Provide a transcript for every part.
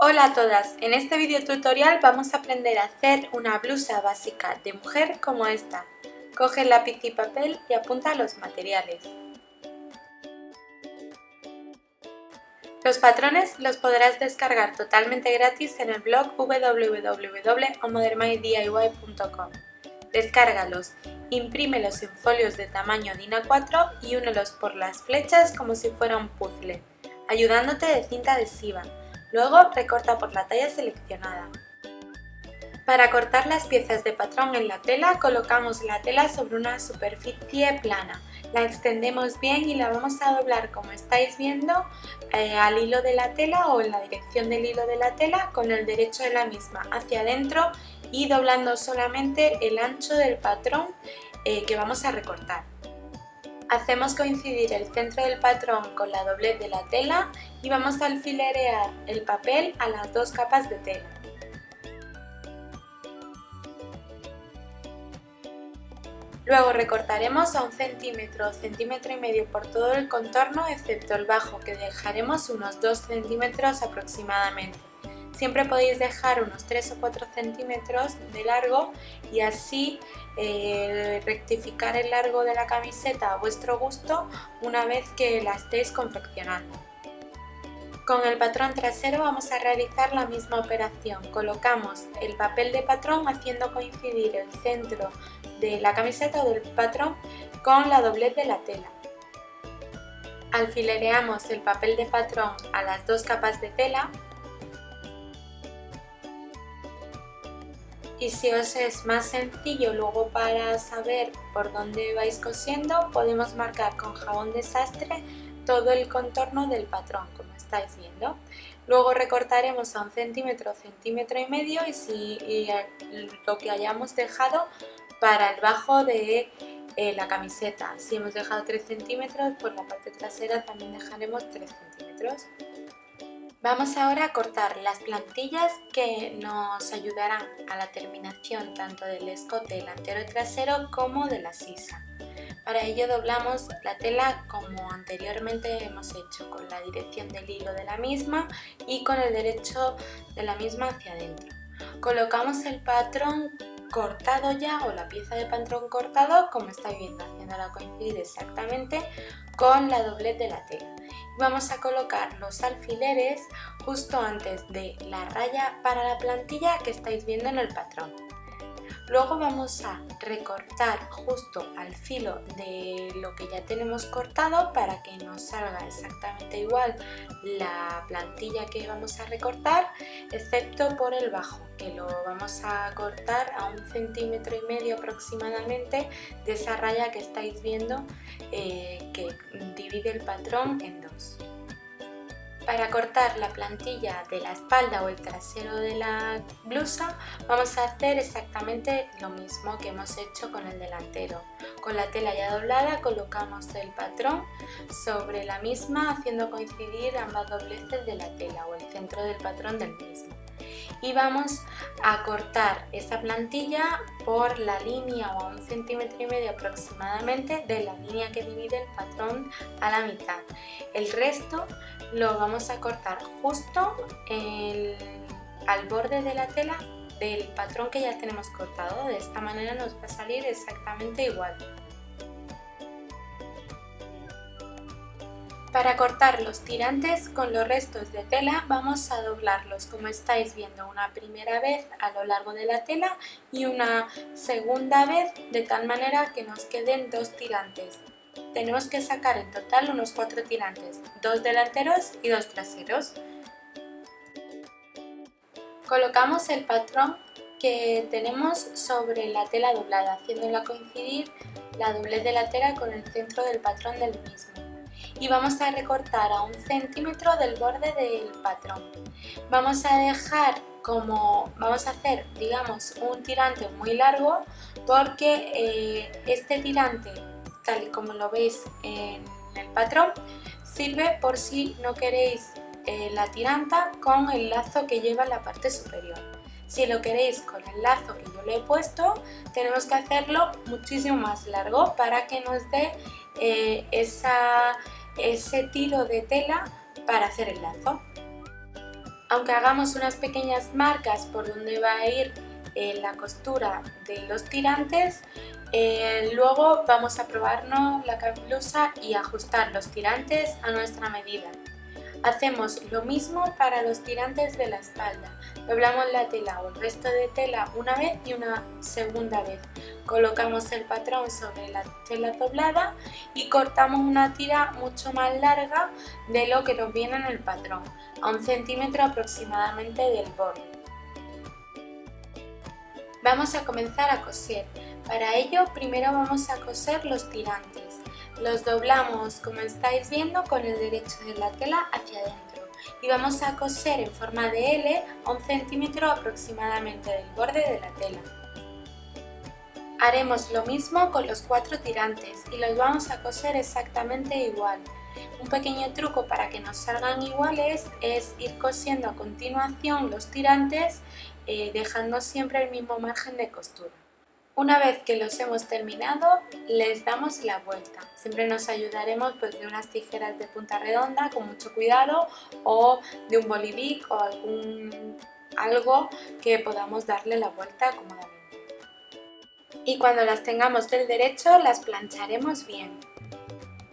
Hola a todas, en este video tutorial vamos a aprender a hacer una blusa básica de mujer como esta. Coge lápiz y papel y apunta los materiales. Los patrones los podrás descargar totalmente gratis en el blog www.amodernmydiy.com. Descárgalos, imprímelos en folios de tamaño DIN A4 y únelos por las flechas como si fuera un puzzle, ayudándote de cinta adhesiva. Luego recorta por la talla seleccionada. Para cortar las piezas de patrón en la tela, colocamos la tela sobre una superficie plana. La extendemos bien y la vamos a doblar, como estáis viendo, al hilo de la tela o en la dirección del hilo de la tela con el derecho de la misma hacia adentro y doblando solamente el ancho del patrón que vamos a recortar. Hacemos coincidir el centro del patrón con la doblez de la tela y vamos a alfilerear el papel a las dos capas de tela. Luego recortaremos a 1 centímetro o centímetro y medio por todo el contorno excepto el bajo, que dejaremos unos 2 centímetros aproximadamente. Siempre podéis dejar unos 3 o 4 centímetros de largo y así rectificar el largo de la camiseta a vuestro gusto una vez que la estéis confeccionando. Con el patrón trasero vamos a realizar la misma operación. Colocamos el papel de patrón haciendo coincidir el centro de la camiseta o del patrón con la doblez de la tela. Alfilereamos el papel de patrón a las dos capas de tela. Y si os es más sencillo luego para saber por dónde vais cosiendo, podemos marcar con jabón de sastre todo el contorno del patrón, como estáis viendo. Luego recortaremos a 1 centímetro, centímetro y medio y lo que hayamos dejado para el bajo de la camiseta. Si hemos dejado 3 centímetros, por la parte trasera también dejaremos 3 centímetros. Vamos ahora a cortar las plantillas que nos ayudarán a la terminación tanto del escote delantero y trasero como de la sisa. Para ello doblamos la tela como anteriormente hemos hecho, con la dirección del hilo de la misma y con el derecho de la misma hacia adentro. Colocamos el patrón cortado ya o la pieza de patrón cortado, como estáis viendo, haciéndola coincidir exactamente con la doblez de la tela. Vamos a colocar los alfileres justo antes de la raya para la plantilla que estáis viendo en el patrón. Luego vamos a recortar justo al filo de lo que ya tenemos cortado para que nos salga exactamente igual la plantilla que vamos a recortar, excepto por el bajo, que lo vamos a cortar a 1 centímetro y medio aproximadamente de esa raya que estáis viendo que divide el patrón en dos. Para cortar la plantilla de la espalda o el trasero de la blusa vamos a hacer exactamente lo mismo que hemos hecho con el delantero. Con la tela ya doblada colocamos el patrón sobre la misma haciendo coincidir ambas dobleces de la tela o el centro del patrón del mismo. Y vamos a cortar esa plantilla por la línea o a 1 centímetro y medio aproximadamente de la línea que divide el patrón a la mitad. El resto lo vamos a cortar justo al borde de la tela del patrón que ya tenemos cortado. De esta manera nos va a salir exactamente igual. Para cortar los tirantes con los restos de tela vamos a doblarlos, como estáis viendo, una primera vez a lo largo de la tela y una segunda vez de tal manera que nos queden 2 tirantes. Tenemos que sacar en total unos 4 tirantes, 2 delanteros y 2 traseros. Colocamos el patrón que tenemos sobre la tela doblada, haciéndola coincidir la doblez de la tela con el centro del patrón del mismo. Y vamos a recortar a 1 centímetro del borde del patrón. Vamos a hacer, digamos, un tirante muy largo porque este tirante, tal y como lo veis en el patrón, sirve por si no queréis la tiranta con el lazo que lleva en la parte superior. Si lo queréis con el lazo que yo le he puesto, tenemos que hacerlo muchísimo más largo para que nos dé ese tiro de tela para hacer el lazo. Aunque hagamos unas pequeñas marcas por donde va a ir la costura de los tirantes, luego vamos a probarnos la blusa y ajustar los tirantes a nuestra medida. Hacemos lo mismo para los tirantes de la espalda. Doblamos la tela o el resto de tela una vez y una segunda vez. Colocamos el patrón sobre la tela doblada y cortamos una tira mucho más larga de lo que nos viene en el patrón, a 1 centímetro aproximadamente del borde. Vamos a comenzar a coser. Para ello, primero vamos a coser los tirantes. Los doblamos, como estáis viendo, con el derecho de la tela hacia adentro y vamos a coser en forma de L a 1 centímetro aproximadamente del borde de la tela. Haremos lo mismo con los 4 tirantes y los vamos a coser exactamente igual. Un pequeño truco para que nos salgan iguales es ir cosiendo a continuación los tirantes dejando siempre el mismo margen de costura. Una vez que los hemos terminado, les damos la vuelta. Siempre nos ayudaremos de unas tijeras de punta redonda con mucho cuidado o de un bolivic o algo que podamos darle la vuelta cómodamente. Y cuando las tengamos del derecho, las plancharemos bien.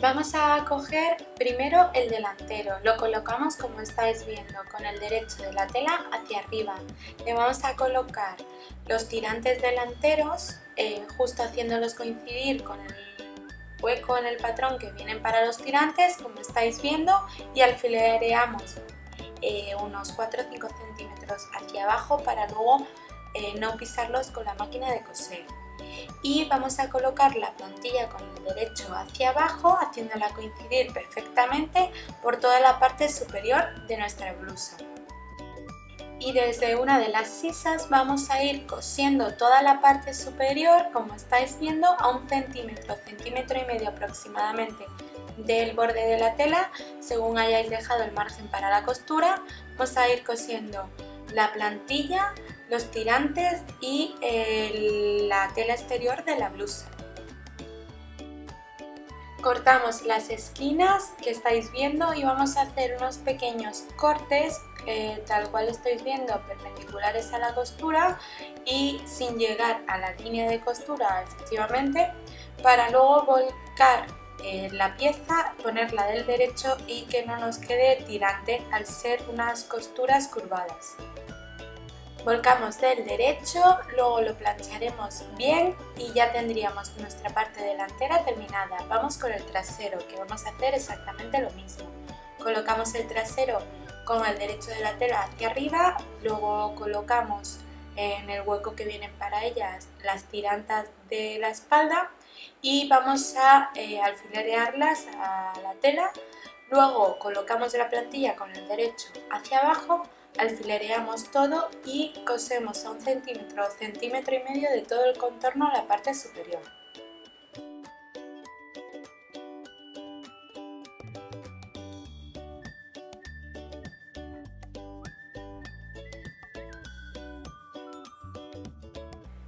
Vamos a coger primero el delantero, lo colocamos como estáis viendo, con el derecho de la tela hacia arriba. Le vamos a colocar los tirantes delanteros, justo haciéndolos coincidir con el hueco en el patrón que vienen para los tirantes, como estáis viendo, y alfilereamos unos 4 o 5 centímetros hacia abajo para luego no pisarlos con la máquina de coser. Y vamos a colocar la plantilla con el derecho hacia abajo, haciéndola coincidir perfectamente por toda la parte superior de nuestra blusa. Y desde una de las sisas vamos a ir cosiendo toda la parte superior, como estáis viendo, a 1 centímetro, centímetro y medio aproximadamente del borde de la tela, según hayáis dejado el margen para la costura. Vamos a ir cosiendo la plantilla, los tirantes y la tela exterior de la blusa. Cortamos las esquinas que estáis viendo y vamos a hacer unos pequeños cortes tal cual estáis viendo, perpendiculares a la costura y sin llegar a la línea de costura efectivamente, para luego volcar la pieza, ponerla del derecho y que no nos quede tirante al ser unas costuras curvadas. Volcamos del derecho, luego lo plancharemos bien y ya tendríamos nuestra parte delantera terminada. Vamos con el trasero, que vamos a hacer exactamente lo mismo. Colocamos el trasero con el derecho de la tela hacia arriba, luego colocamos en el hueco que vienen para ellas las tirantas de la espalda y vamos a alfilerearlas a la tela. Luego colocamos la plantilla con el derecho hacia abajo, alfilereamos todo y cosemos a 1 centímetro o centímetro y medio de todo el contorno a la parte superior.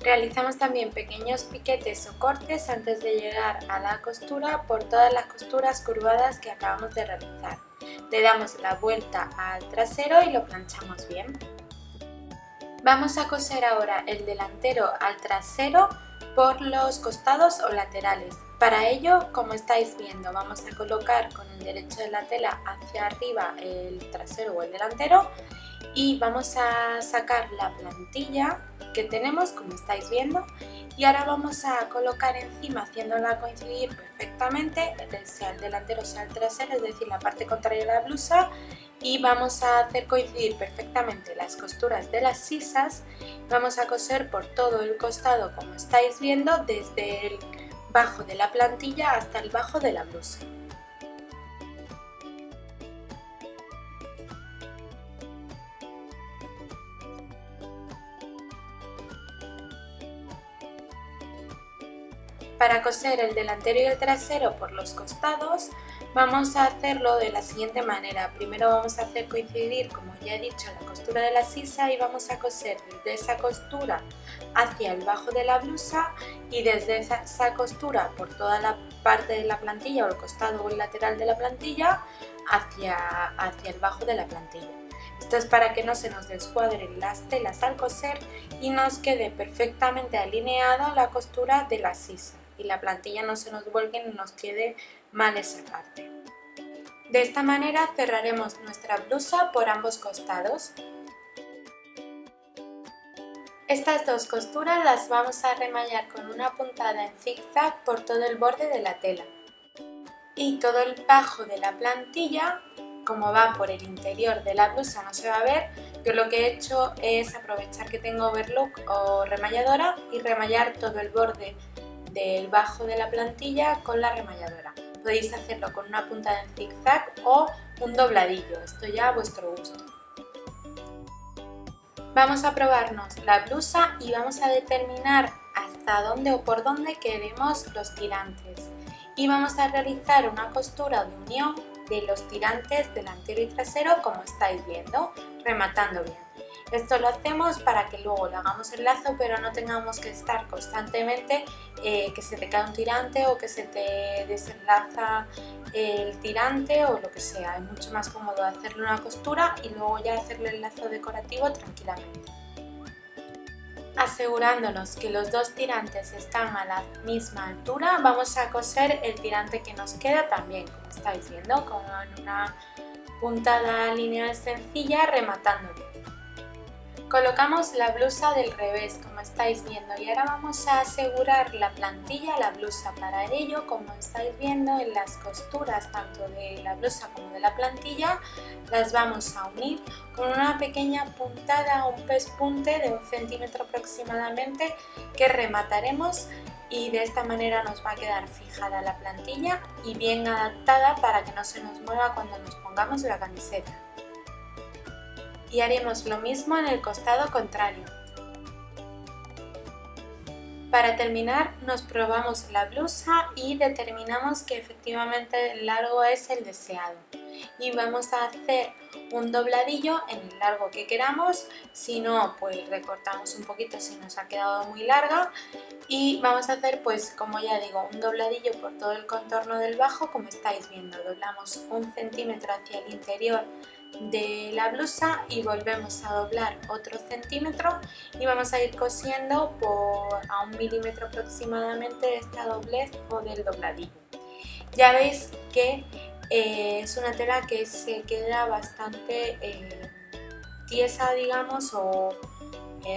Realizamos también pequeños piquetes o cortes antes de llegar a la costura por todas las costuras curvadas que acabamos de realizar. Le damos la vuelta al trasero y lo planchamos bien. Vamos a coser ahora el delantero al trasero por los costados o laterales. Para ello, como estáis viendo, vamos a colocar con el derecho de la tela hacia arriba el trasero o el delantero y vamos a sacar la plantilla que tenemos, como estáis viendo, y ahora vamos a colocar encima, haciéndola coincidir perfectamente, sea el delantero sea el trasero, es decir, la parte contraria de la blusa, y vamos a hacer coincidir perfectamente las costuras de las sisas. Vamos a coser por todo el costado, como estáis viendo, desde el bajo de la plantilla hasta el bajo de la blusa. Para coser el delantero y el trasero por los costados vamos a hacerlo de la siguiente manera. Primero vamos a hacer coincidir, como ya he dicho, la costura de la sisa y vamos a coser desde esa costura hacia el bajo de la blusa y desde esa costura por toda la parte de la plantilla o el costado o el lateral de la plantilla hacia el bajo de la plantilla. Esto es para que no se nos descuadren las telas al coser y nos quede perfectamente alineada la costura de la sisa y la plantilla no se nos vuelque ni nos quede mal esa parte. De esta manera cerraremos nuestra blusa por ambos costados. Estas dos costuras las vamos a remallar con una puntada en zigzag por todo el borde de la tela. Y todo el bajo de la plantilla, como va por el interior de la blusa no se va a ver, yo lo que he hecho es aprovechar que tengo overlock o remalladora y remallar todo el borde del bajo de la plantilla con la remalladora. Podéis hacerlo con una puntada en zigzag o un dobladillo, esto ya a vuestro gusto. Vamos a probarnos la blusa y vamos a determinar hasta dónde o por dónde queremos los tirantes. Y vamos a realizar una costura de unión de los tirantes delantero y trasero como estáis viendo, rematando bien. Esto lo hacemos para que luego le hagamos el lazo pero no tengamos que estar constantemente que se te cae un tirante o que se te desenlaza el tirante o lo que sea. Es mucho más cómodo hacerle una costura y luego ya hacerle el lazo decorativo tranquilamente. Asegurándonos que los dos tirantes están a la misma altura, vamos a coser el tirante que nos queda también, como estáis viendo, con una puntada lineal sencilla rematando bien. Colocamos la blusa del revés, como estáis viendo, y ahora vamos a asegurar la plantilla a la blusa. Para ello, como estáis viendo, en las costuras tanto de la blusa como de la plantilla las vamos a unir con una pequeña puntada, un pespunte de 1 centímetro aproximadamente que remataremos y de esta manera nos va a quedar fijada la plantilla y bien adaptada para que no se nos mueva cuando nos pongamos la camiseta. Y haremos lo mismo en el costado contrario. Para terminar nos probamos la blusa y determinamos que efectivamente el largo es el deseado. Y vamos a hacer un dobladillo en el largo que queramos, si no pues recortamos un poquito si nos ha quedado muy larga y vamos a hacer pues como ya digo un dobladillo por todo el contorno del bajo como estáis viendo. Doblamos 1 centímetro hacia el interior de la blusa y volvemos a doblar otro centímetro y vamos a ir cosiendo a 1 milímetro aproximadamente esta doblez o del dobladillo. Ya veis que es una tela que se queda bastante tiesa, digamos, o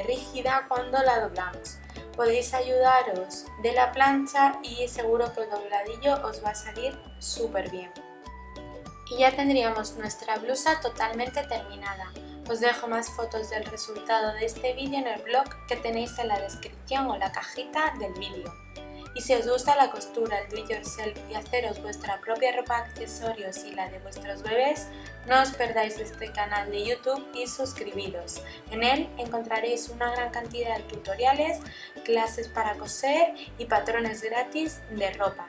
rígida cuando la doblamos. Podéis ayudaros de la plancha y seguro que el dobladillo os va a salir súper bien. Y ya tendríamos nuestra blusa totalmente terminada. Os dejo más fotos del resultado de este vídeo en el blog que tenéis en la descripción o la cajita del vídeo. Y si os gusta la costura, el do it yourself y haceros vuestra propia ropa, accesorios y la de vuestros bebés, no os perdáis este canal de YouTube y suscribiros. En él encontraréis una gran cantidad de tutoriales, clases para coser y patrones gratis de ropa.